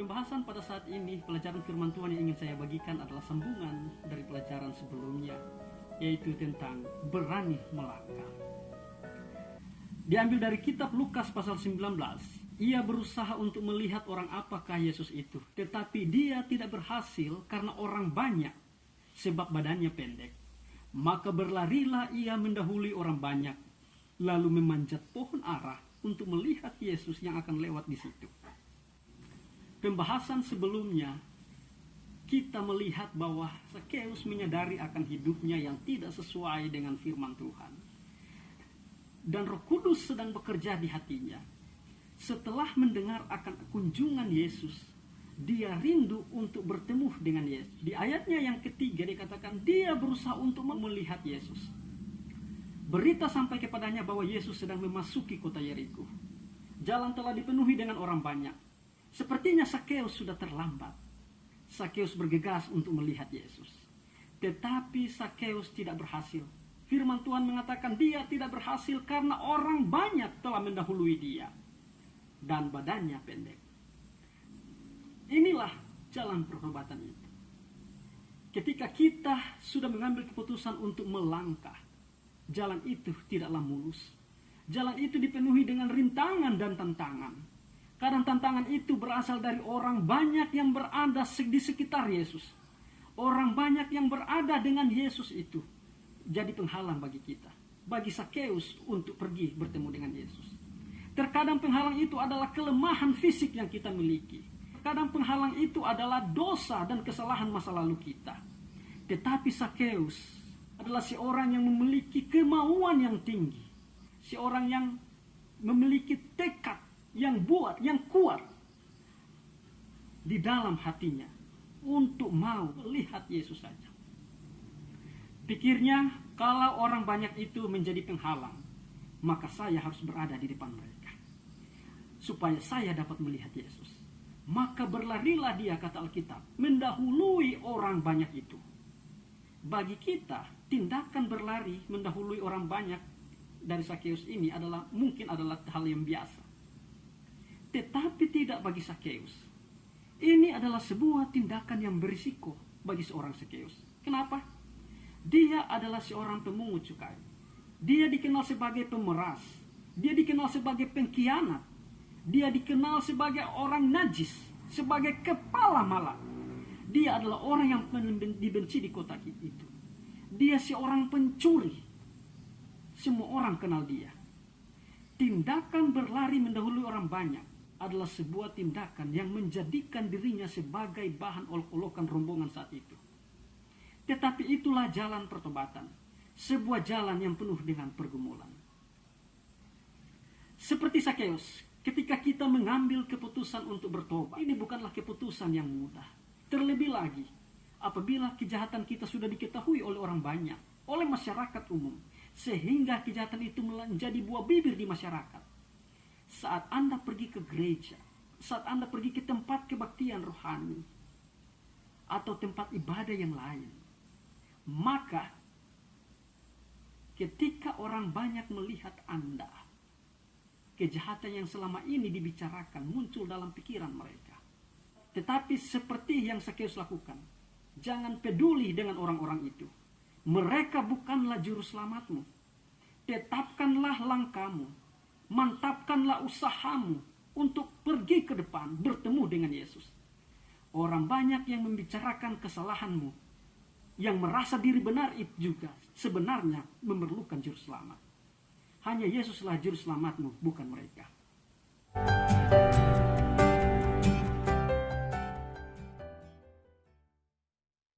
Pembahasan pada saat ini, pelajaran firman Tuhan yang ingin saya bagikan adalah sambungan dari pelajaran sebelumnya, yaitu tentang berani melangkah. Diambil dari kitab Lukas pasal 19. Ia berusaha untuk melihat orang apakah Yesus itu, tetapi dia tidak berhasil karena orang banyak, sebab badannya pendek. Maka berlarilah ia mendahului orang banyak, lalu memanjat pohon ara untuk melihat Yesus yang akan lewat di situ. Pembahasan sebelumnya, kita melihat bahwa Sakeus menyadari akan hidupnya yang tidak sesuai dengan firman Tuhan. Dan Roh Kudus sedang bekerja di hatinya. Setelah mendengar akan kunjungan Yesus, dia rindu untuk bertemu dengan Yesus. Di ayatnya yang ketiga dikatakan dia berusaha untuk melihat Yesus. Berita sampai kepadanya bahwa Yesus sedang memasuki kota Yeriko. Jalan telah dipenuhi dengan orang banyak. Sepertinya Sakeus sudah terlambat. Sakeus bergegas untuk melihat Yesus. Tetapi Sakeus tidak berhasil. Firman Tuhan mengatakan dia tidak berhasil karena orang banyak telah mendahului dia. Dan badannya pendek. Inilah jalan pertobatan itu. Ketika kita sudah mengambil keputusan untuk melangkah, jalan itu tidaklah mulus. Jalan itu dipenuhi dengan rintangan dan tantangan. Kadang tantangan itu berasal dari orang banyak yang berada di sekitar Yesus. Orang banyak yang berada dengan Yesus itu jadi penghalang bagi kita. Bagi Sakeus untuk pergi bertemu dengan Yesus. Terkadang penghalang itu adalah kelemahan fisik yang kita miliki. Kadang penghalang itu adalah dosa dan kesalahan masa lalu kita. Tetapi Sakeus adalah seorang yang memiliki kemauan yang tinggi. Seorang yang memiliki tekad yang kuat di dalam hatinya untuk mau melihat Yesus saja. Pikirnya, kalau orang banyak itu menjadi penghalang, maka saya harus berada di depan mereka supaya saya dapat melihat Yesus. Maka berlarilah dia, kata Alkitab, mendahului orang banyak itu. Bagi kita, tindakan berlari mendahului orang banyak dari Sakeus ini mungkin adalah hal yang biasa. Tetapi tidak bagi Sakeus. Ini adalah sebuah tindakan yang berisiko bagi seorang Sakeus. Kenapa? Dia adalah seorang pemungut cukai. Dia dikenal sebagai pemeras. Dia dikenal sebagai pengkhianat. Dia dikenal sebagai orang najis. Sebagai kepala malam. Dia adalah orang yang dibenci di kota itu. Dia seorang pencuri. Semua orang kenal dia. Tindakan berlari mendahului orang banyak adalah sebuah tindakan yang menjadikan dirinya sebagai bahan olok-olokan rombongan saat itu. Tetapi itulah jalan pertobatan. Sebuah jalan yang penuh dengan pergumulan. Seperti Sakeus, ketika kita mengambil keputusan untuk bertobat, ini bukanlah keputusan yang mudah. Terlebih lagi, apabila kejahatan kita sudah diketahui oleh orang banyak, oleh masyarakat umum, sehingga kejahatan itu menjadi buah bibir di masyarakat. Saat Anda pergi ke gereja, saat Anda pergi ke tempat kebaktian rohani, atau tempat ibadah yang lain, maka ketika orang banyak melihat Anda, kejahatan yang selama ini dibicarakan muncul dalam pikiran mereka. Tetapi seperti yang Sakeus lakukan, jangan peduli dengan orang-orang itu. Mereka bukanlah juru selamatmu. Tetapkanlah langkahmu. Mantapkanlah usahamu untuk pergi ke depan bertemu dengan Yesus. Orang banyak yang membicarakan kesalahanmu, yang merasa diri benar itu juga sebenarnya memerlukan juru selamat. Hanya Yesuslah juru selamatmu, bukan mereka.